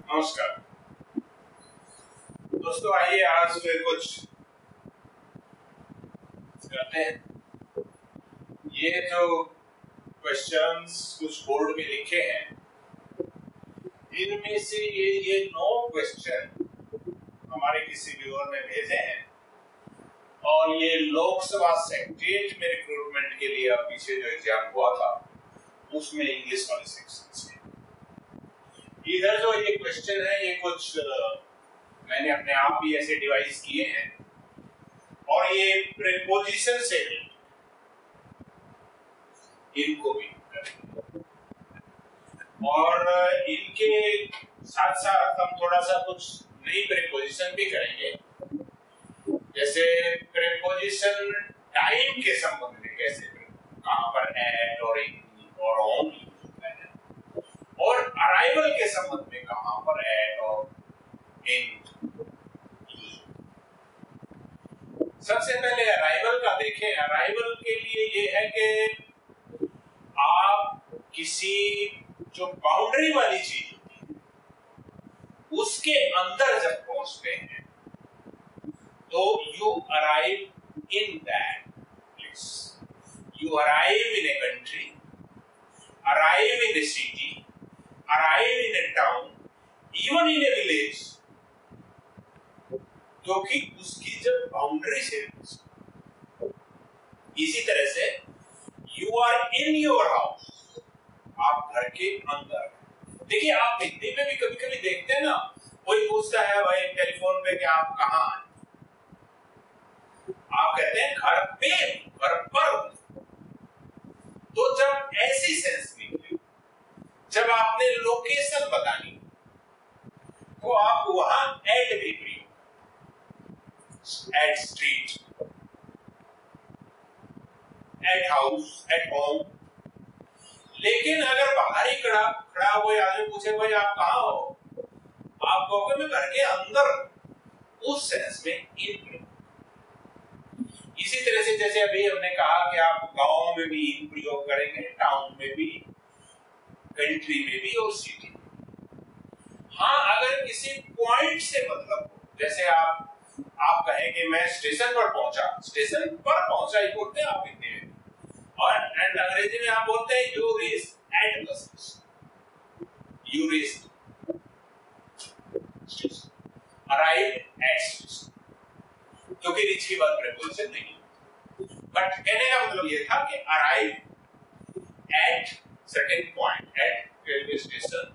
नमस्कार दोस्तों, आइए आज फिर कुछ करते हैं। ये जो क्वेश्चंस कुछ बोर्ड में लिखे हैं, इनमें से ये 9 क्वेश्चन हमारे किसी व्यूअर ने भेजे हैं और ये लोकसभा सेक्रेटरीट में रिक्रूटमेंट के लिए पीछे जो एग्जाम हुआ था उसमें इंग्लिश वाले सेक्शन से। इधर जो ये क्वेश्चन है ये कुछ मैंने अपने आप ही ऐसे डिवाइस किए हैं और ये प्रीपोजिशन से इनको भी करेंगे और इनके साथ साथ हम थोड़ा सा कुछ नई प्रीपोजिशन भी करेंगे, जैसे प्रीपोजिशन टाइम के संबंध में कैसे, कहां पर एट और इन और ऑन होता है, और अराइवल के संबंध में कहां पर एट और इन। सबसे पहले अराइवल का देखें। अराइवल के लिए ये है कि आप किसी जो बाउंड्री वाली चीज होती है उसके अंदर जब पहुंचते हैं तो you arrive in that place. You arrive in a country, arrive in a city, arrive in a town, even in a village, क्योंकि उसकी जब बाउंड्री से। इसी तरह से you are in your house, आप घर के अंदर। देखिए, आप हिंदी में भी कभी कभी देखते हैं ना, कोई पूछता है भाई टेलीफोन पे कि आप कहाँ हैं, आप कहते हैं घर पे, घर पर। तो जब ऐसी सेंस निकले, जब आपने लोकेशन बतानी तो आप वहां एट भी प्रयोग, at street, at house, at home. लेकिन अगर बाहर ही खड़ा हुआ आदमी पूछे भाई आप कहाँ हो, आप कहोगे मैं घर के अंदर, उस सेंस में इन प्रयोग। इसी तरह से जैसे अभी हमने कहा कि आप गांव में भी इन प्रयोग करेंगे, टाउन में भी, कंट्री में भी और सिटी में। हाँ, अगर किसी पॉइंट से मतलब हो, जैसे आप कहें कि मैं स्टेशन पर पहुंचा, स्टेशन पर पहुंचा ही बोलते हैं आप हिंदी में, और एंड अंग्रेजी में आप बोलते हैं you reach at the station, you reach station, arrive at station, क्योंकि रीच के बाद प्रीपोजिशन नहीं। बट कहने का मतलब ये था कि arrive at certain point, at railway station,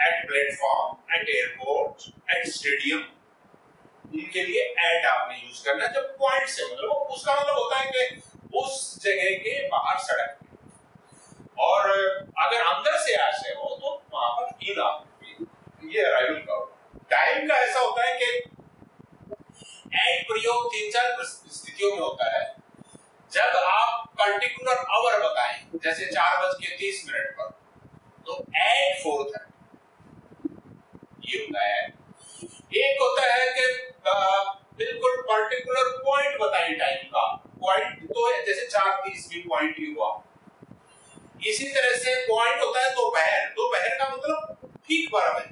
at platform, at airport, at stadium, इनके लिए एट आपने यूज करना। जब पॉइंट से मतलब उसका मतलब होता है कि उस जगह के बाहर सड़क, और अगर अंदर से आशय हो तो वहां पर इन आप, ये अराइवल का होगा। टाइम का ऐसा होता है कि एट प्रयोग 3-4 स्थितियों में होता है। जब आप पर्टिकुलर आवर बताएं, जैसे 4:30 पर, तो एट 4:30 ये होता है। एक होता है कि बिल्कुल पर्टिकुलर पॉइंट बताएं टाइम का, पॉइंट तो जैसे 4:30 भी पॉइंट ही हुआ। इसी तरह से पॉइंट होता है दोपहर, दोपहर का मतलब ठीक 12 बजे।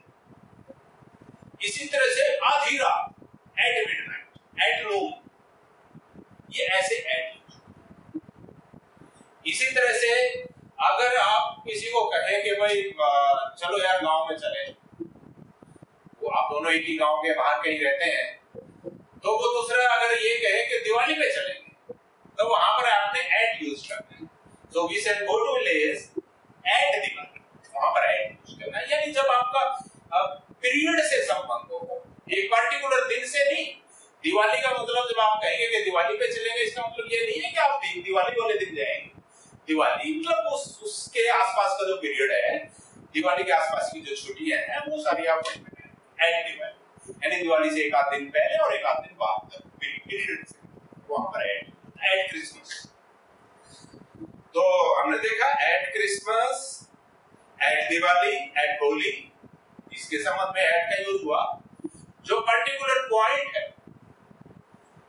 इसी तरह से आधी रात, एट मिडनाइट, एट नून, ये ऐसे एट। इसी तरह से अगर आप किसी को कहें कि भाई चलो यार गांव में चले, वो आप दोनों एक ही गांव के बाहर कहीं रहते हैं, तो वो दूसरा अगर ये कहे कि दिवाली पे चलेंगे, तो वहां पर आपने एट यूज करना है। So we said go to village at Diwali, वहां पर एट यूज करना है। यानी जब आपका पीरियड से संबंध हो, एक पर्टिकुलर दिन से नहीं। दिवाली का मतलब जब आप कहेंगे कि दिवाली पे चलेंगे, इसका मतलब ये नहीं है कि आप दिवाली वाले दिन जाएंगे। दिवाली मतलब उसके आसपास का जो पीरियड है, दिवाली के आसपास की जो छुट्टियां हैं, वो सारी आप एट दिवाली, यानी दिवाली से एक आध दिन पहले और एक आध दिन बाद तक पीरियड से वहां पर एट क्रिसमस। तो हमने देखा at Christmas, at Diwali, at Holi, इसके संबंध में एट का यूज हुआ। जो पर्टिकुलर पॉइंट है,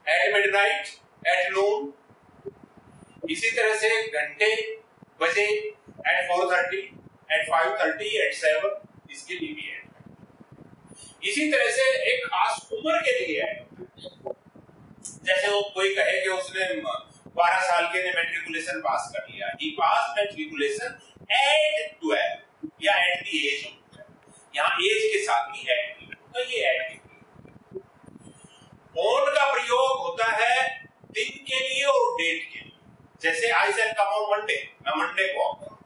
एट मिडनाइट, एट नून, इसी तरह से घंटे, बजे, एट 4:30, एट 5:30, एट 7, इसके लिए भी एट। इसी तरह से एक खास उम्र के लिए ऐड होता है। जैसे वो कोई कहे कि उसने 12 साल के ने मैट्रिकुलेशन पास कर लिया, ही पास मैट्रिकुलेशन एट 12 या एट द एज ऑफ 12, यहाँ एज के साथ ही एट की, तो ये एट की। ऑन का प्रयोग होता है दिन के लिए और डेट के लिए। जैसे आई शैल कम ऑन मंडे, मैं मंडे को आऊंगा,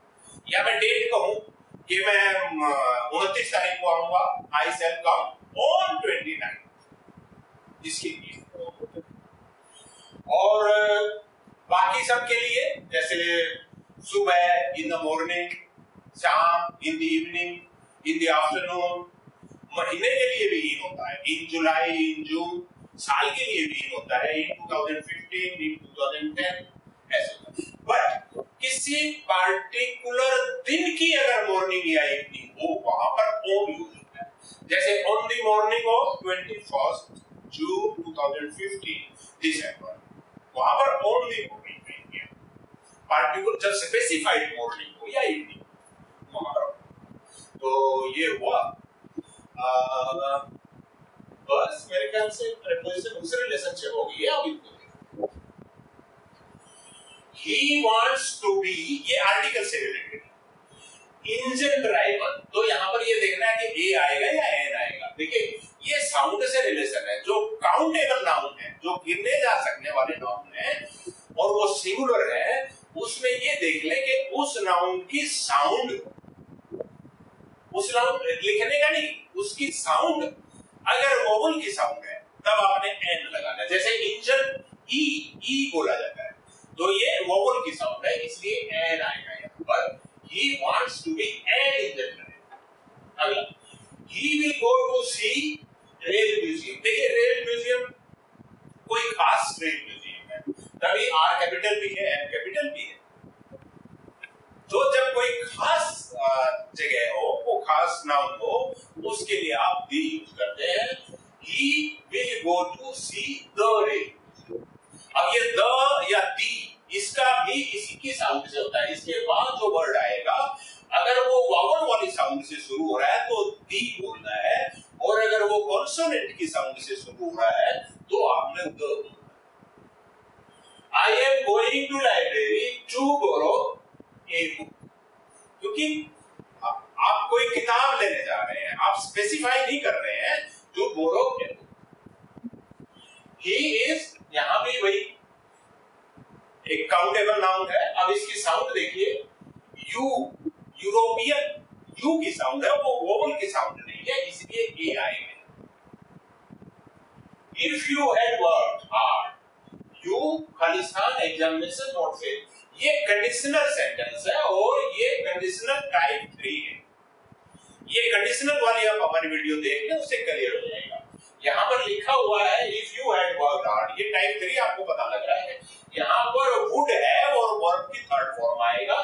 या मैं डेट कहूं कि मैं 29 तारीख को आऊंगा, आई शैल कम ऑन 29, इसके लिए। और बाकी सब के लिए जैसे सुबह, इन द मॉर्निंग, शाम, in the evening, in the afternoon, महीने के लिए भी इन होता है, इन जुलाई, इन जून, साल के लिए भी इन होता है, इन 2015, इन 2010, ऐसे। बट किसी पार्टिकुलर दिन की अगर मॉर्निंग या इवनिंग हो, वहां पर ऑन यूज होता है। जैसे ऑन द मॉर्निंग ऑफ 21 जून 2015 दिसंबर, वहां पर ऑन द मॉर्निंग कहेंगे। पार्टिकुलर जब स्पेसिफाइड मॉर्निंग हो या इवनिंग, वहां पर। तो ये हुआ बस मेरे ख्याल से प्रेपोजिशन दूसरे रिलेशनशिप हो गई है। अब इनको he wants to be, ये आर्टिकल से रिलेटेड है। इंजन ड्राइवर, तो यहाँ पर ये देखना है कि ए आएगा या एन आएगा। देखिए ये साउंड से रिलेशन है, जो काउंटेबल नाउन है, जो गिने जा सकने वाले नाउन है और वो सिंगुलर है, उसमें ये देख ले कि उस नाउन की साउंड, उस नाउन लिखने का नहीं, उसकी साउंड अगर वोवल की साउंड है तब आपने एन लगाना है। जैसे इंजन ई बोला जाता है, तो ये वोवल की साउंड है, इसलिए एन आएगा यहाँ पर। he wants to be an engine driver. अगला, he will go to see rail museum. देखिए रेल म्यूजियम कोई खास रेल म्यूजियम है, तभी आर कैपिटल भी है, एन कैपिटल भी है। तो जब कोई खास जगह हो, वो खास नाउन हो, उसके लिए आप दी यूज करते हैं। He will go to see the rail। अब ये द या दी, इसका भी इसी की साउंड से होता है। इसके बाद जो वर्ड आएगा, अगर वो वावल वाली साउंड से शुरू हो रहा है तो दी बोलना है, और अगर वो कॉन्सोनेंट की साउंड से शुरू हो रहा है तो आपने द बोलना है। I am going to library to borrow a book। क्योंकि आप कोई किताब लेने जा रहे हैं, आप स्पेसिफाई नहीं कर रहे हैं, to borrow a book। He is, यहां भी वही एक काउंटेबल नाउन है। अब इसकी साउंड देखिए, यू, यूरोपियन, यू की साउंड है, वो वोवल की साउंड नहीं है, इसलिए ए आएगा। If you had worked hard, you Khalistan examination not fail. ये कंडीशनल सेंटेंस है और ये कंडीशनल टाइप 3 है। ये कंडीशनल वाली आप हमारी वीडियो देख लें, उससे क्लियर हो जाएगा। यहाँ पर लिखा हुआ है if you had worked hard, ये टाइप 3 आपको पता लग रहा है। यहाँ पर वुड है और वर्ब की थर्ड फॉर्म आएगा,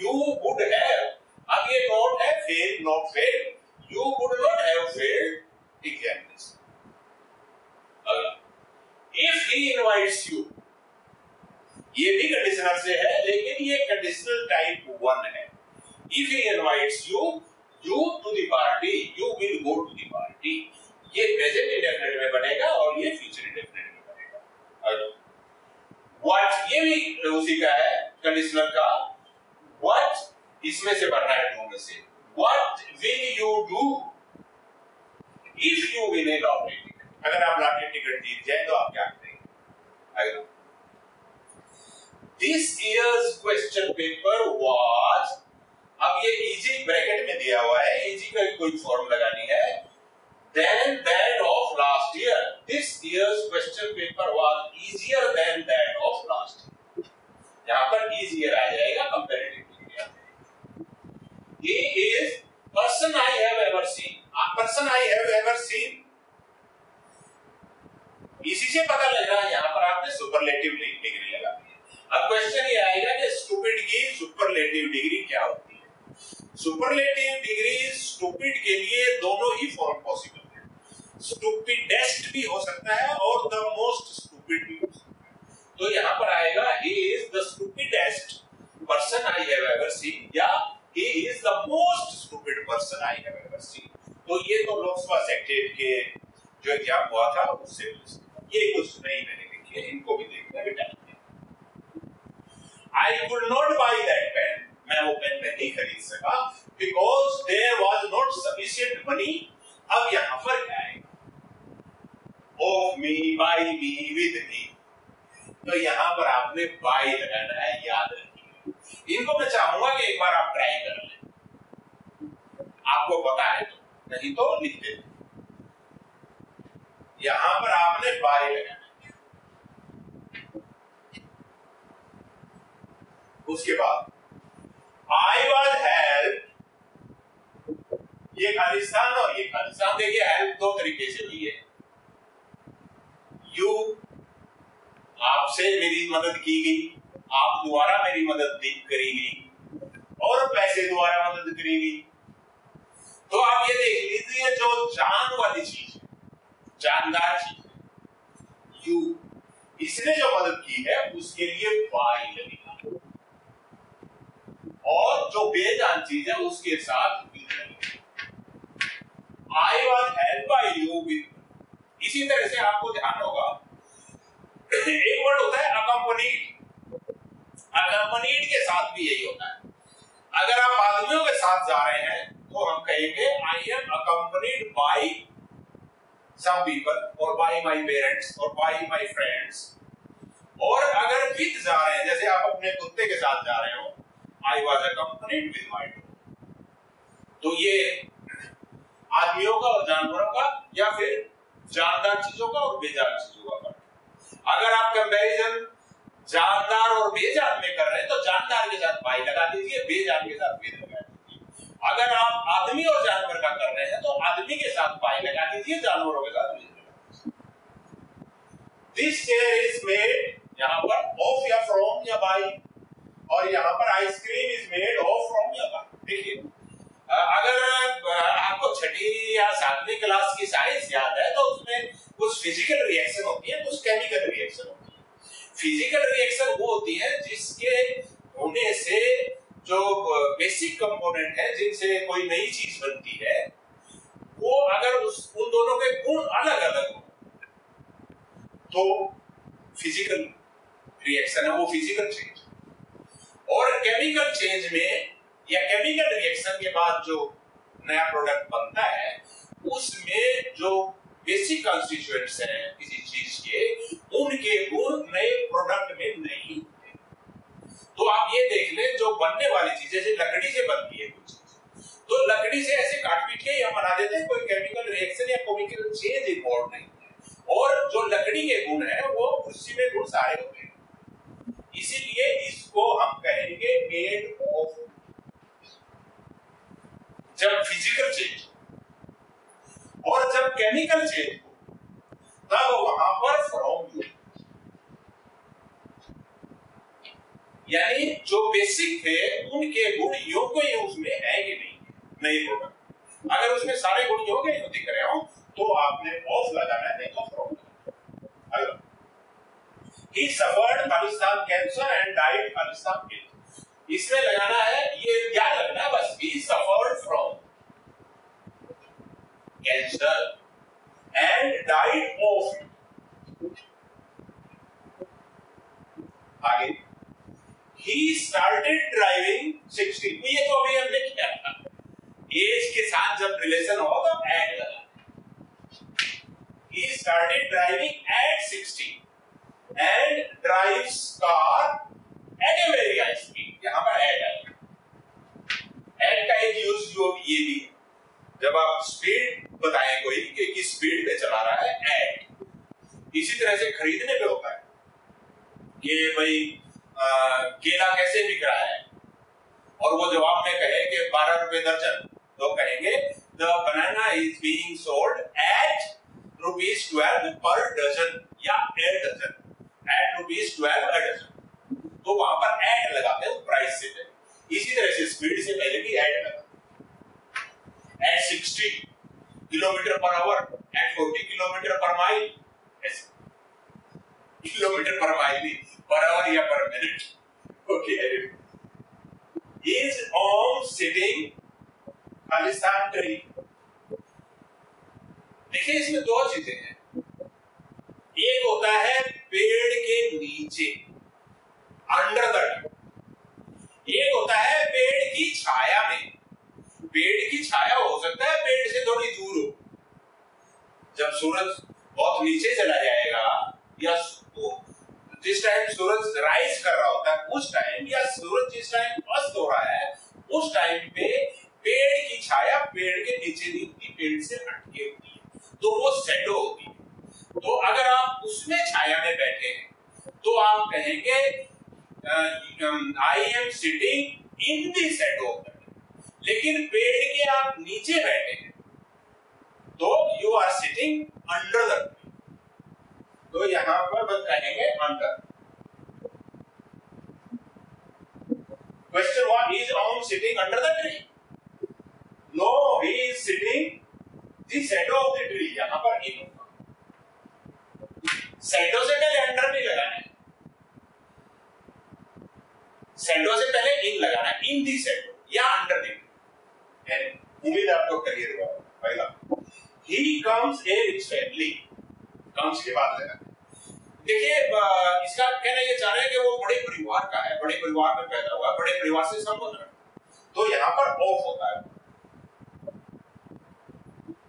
यू वुड हैव। अब ये नॉट है fail, not fail, you would not have failed examination. अगला, इफ ही इनवाइट्स यू, ये भी कंडीशनल से है, लेकिन ये कंडीशनल टाइप 1 है। If he invites you, you to the party, you will go to the party। ये प्रेजेंट इंडेफिनिट में बनेगा और ये फ्यूचर इंडेफिनिट में बनेगा। what, ये भी उसी का है, कंडीशनल का। what इसमें से बनना है दो में से। what will you do if you win a lottery ticket? अगर आप लॉटरी टिकट जीत जाए तो आप क्या करेंगे? अगला, this year's question paper was, अब ये इजी ब्रैकेट में दिया हुआ है, इजी का कोई फॉर्म लगानी है, than that of last year। This year's question paper was easier than that of last year। यहाँ पर easier आ जाएगा, comparatively आ जाएगा। He is person I have ever seen। person I have ever seen, इसी से पता लग रहा है यहाँ पर आपने सुपरलेटिव डिग्री लगा दी है। अब क्वेश्चन ये आएगा कि स्टूपिड की सुपरलेटिव डिग्री क्या होती है? सुपरलेटिव डिग्री स्टूपिड के लिए दोनों ही फॉर्म पॉसिबल है। स्टूपिडेस्ट भी हो सकता है और द मोस्ट स्टूपिड भी हो सकता है। तो यहाँ पर आएगा he is the stupidest person I have ever seen, या he is the most stupid person I have ever seen। तो ये तो लोकसभा सेक्रेटरी के जो एग्जाम हुआ था उससे ये कुछ नहीं मैंने लिखी है, इनको भी देखना बेटा। I could not buy that pen. मैं वो पेन नहीं खरीद सका because there was not sufficient money. अब यहाँ पर क्या है? Of me, by me, with me. तो यहाँ पर आपने by लगाना है, याद रखिए। इनको मैं चाहूंगा कि एक बार आप ट्राई कर लें। आपको पता है तो, नहीं तो लिख दें। यहाँ पर आपने by लगाना है। उसके बाद I was helped, ये खालिस्तान और ये खालिस्तान, देखिए हेल्प दो तरीके से हुई है। यू, आपसे मेरी मदद की गई, आप द्वारा मेरी मदद करी गई, और पैसे द्वारा मदद करी गई। तो आप ये देख लीजिए जो जान वाली चीज है, जानदार चीज है, यू, इसने जो मदद की है उसके लिए बाई लगेगा, और जो बेजान चीज है उसके साथ I was helped by you with। इसी तरह से आपको ध्यान होगा एक वर्ड होता है accompanied, accompanied के साथ भी यही होता है। अगर आप आदमियों के साथ जा रहे हैं तो हम कहेंगे I am accompanied by some people or by my parents or by my friends। और अगर with जा रहे हैं, जैसे आप अपने कुत्ते के साथ जा रहे हो, I was accompanied with my dog। तो ये आदमियों का और जानवरों का या फिर जानदार चीजों का और बेजान चीजों का फर्क। अगर आप कंपैरिजन जानदार और बेजान में कर रहे हैं तो जानदार के साथ बाई लगा दीजिए, बेजान के साथ विद लगा दीजिए। अगर आप आदमी और जानवर का कर रहे हैं तो आदमी के साथ बाई लगा दीजिए, जानवरों के साथ विद लगा दीजिए। दिस चेयर इज मेड, यहाँ पर ऑफ या फ्रॉम या बाई, और यहाँ पर ice cream is made of from या बाई। देखिए अगर आपको छठी या सातवीं क्लास की साइंस याद है तो उसमें कुछ फिजिकल रिएक्शन होती है, कुछ केमिकल रिएक्शन होती है। फिजिकल रिएक्शन वो होती है जिसके होने से जो बेसिक कंपोनेंट है जिनसे कोई नई चीज बनती है, वो अगर उन दोनों के गुण अलग अलग हो तो फिजिकल रिएक्शन है, वो फिजिकल चेंज। और केमिकल चेंज में या केमिकल रिएक्शन के बाद जो नया प्रोडक्ट बनता है उसमें जो बेसिक कॉन्स्टिट्यूएंट्स हैं किसी चीज के, उनके गुण नए प्रोडक्ट में नहीं होते। तो आप ये देख लें जो बनने वाली चीज, जैसे लकड़ी से बनती है कुछ चीज, तो लकड़ी से ऐसे काट पीट के या बना देते हैं, कोई केमिकल रिएक्शन या केमिकल चेंज इन्वॉल्व नहीं है। और जो लकड़ी के गुण है वो उसी में गुण सारे होते हैं, इसीलिए इसको हम कहेंगे मेड ऑफ। जब फिजिकल चेंज और जब केमिकल चेंज हो तब वहां पर फ्रॉम, यानी जो बेसिक थे उनके गुण योग को उसमें है कि नहीं प्रोडक्ट। अगर उसमें सारे गुण योग दिख रहे हो तो आपने ऑफ लगाना है, नहीं तो from. He suffered Khalistan cancer and died Khalistan cancer। इसमें लगाना है, ये क्या लगना है बस, he suffered from cancer and died of it। आगे he started driving 16, ये तो अभी हमने किया था, एज के साथ जब रिलेशन हो तो एट लगा। he started driving at 16 and drives car at a very high speed। यहाँ पर एट है, एट का एक यूज जो ये भी है, जब आप स्पीड बताएं कोई कि किस स्पीड पे चला रहा है, एट। इसी तरह से खरीदने पे होता है कि भाई केला कैसे बिक रहा है, और वो जवाब में कहे कि 12 रुपए दर्जन, तो कहेंगे the banana is being sold at ₹12 per dozen या a dozen, at ₹12 a dozen. तो वहां पर एट लगाते हैं प्राइस से पहले। इसी तरह से स्पीड से पहले भी एट लगा, at 60 kilometre per hour, at 40 kilometre per mile, kilometre per mile per hour या per minute. Okay, is on sitting Khalistan tree, देखिए इसमें दो चीजें हैं, एक होता है पेड़ के नीचे अंडर द ट्री, एक होता है पेड़ की छाया में। पेड़ की छाया हो सकता है पेड़ से थोड़ी दूर हो, जब सूरज बहुत नीचे चला जाएगा या जिस टाइम सूरज राइज कर रहा होता है उस टाइम, या सूरज जिस टाइम अस्त हो रहा है उस टाइम पे पेड़ की छाया पेड़ के नीचे नहीं होती, पेड़ से हटके होती है, तो वो शैडो होती है। तो अगर आप उसमें छाया में बैठे हैं तो आप कहेंगे I am sitting in the shadow of the tree. लेकिन पेड़ के आप नीचे बैठे हैं तो you are sitting under the tree, तो यहां पर बस कहेंगे under. Question what is Om sitting under the tree? No, he is sitting the shadow of the tree। यहां पर इन होगा, शैडो से पहले अंडर नहीं लगाना है, शैडो से पहले इन लगाना है, इन दी शैडो या अंडर दी। उम्मीद आपको क्लियर हुआ। पहला he comes a rich family, comes के बाद लगाना। देखिए इसका कहना ये चाह रहे हैं कि वो बड़े परिवार का है, बड़े परिवार में पैदा हुआ, बड़े परिवार से संबंध रखता, तो यहाँ पर ऑफ होता है,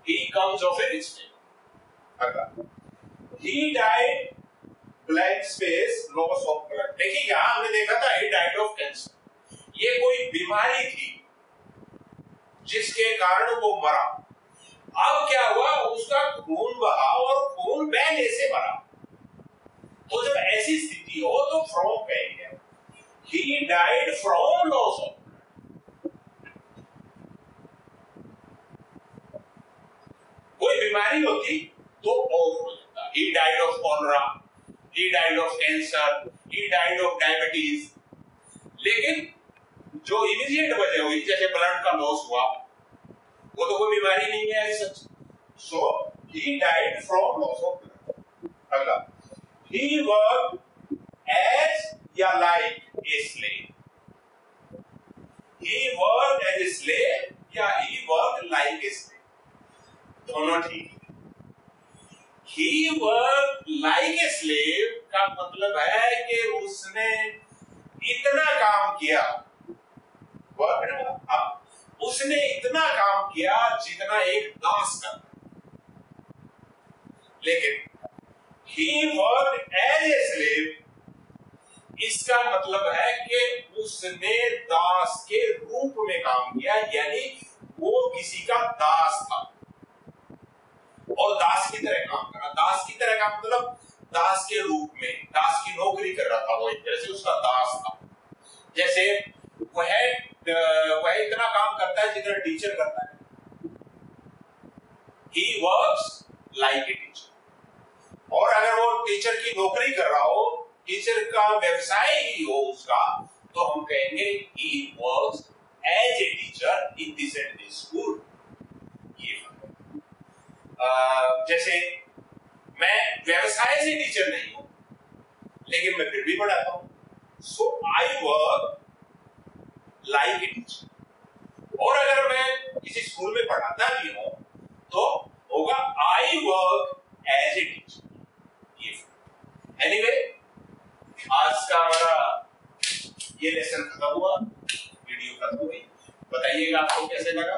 he comes of a rich family। अगला he died blank space loss of blood। देखिए यहाँ हमने देखा था he died of cancer, ये कोई बीमारी थी जिसके कारण वो मरा। अब क्या हुआ, उसका खून बहा और खून बहने से मरा, तो जब ऐसी स्थिति हो तो फ्रॉम कहेंगे, he died from loss of blood। कोई बीमारी होती तो ऑफ हो जाता, he died of cholera, he died of cancer, he died of diabetes। लेकिन जो इमीडिएट वजह हुई जैसे ब्लड का लॉस हुआ, वो तो कोई बीमारी नहीं है सच, so he died from loss of blood। अगला he worked as या like a slave, he worked as a slave या he worked like a slave, दोनों ठीक है। he worked like a slave का मतलब है कि उसने इतना काम किया, उसने इतना काम किया जितना एक दास करता। लेकिन he worked as a slave, इसका मतलब है कि उसने दास के रूप में काम किया, यानी वो किसी का दास था और दास की तरह काम करा। दास की तरह का मतलब दास के रूप में, दास की नौकरी कर रहा था, वो एक तरह से उसका दास था। जैसे वह इतना काम करता है जितना टीचर करता है, he works like a teacher। और अगर वो टीचर की नौकरी कर रहा हो, टीचर का व्यवसाय ही हो उसका, तो हम कहेंगे he works as a teacher in this and this school। ये जैसे मैं व्यवसाय से टीचर नहीं हूं लेकिन मैं फिर भी पढ़ाता हूं, so I work like a teacher। और अगर मैं किसी स्कूल में पढ़ाता भी हूं तो होगा I work as a teacher। ये anyway, आज का हमारा ये लेसन खत्म हुआ, वीडियो खत्म हुई। बताइएगा आपको कैसे लगा।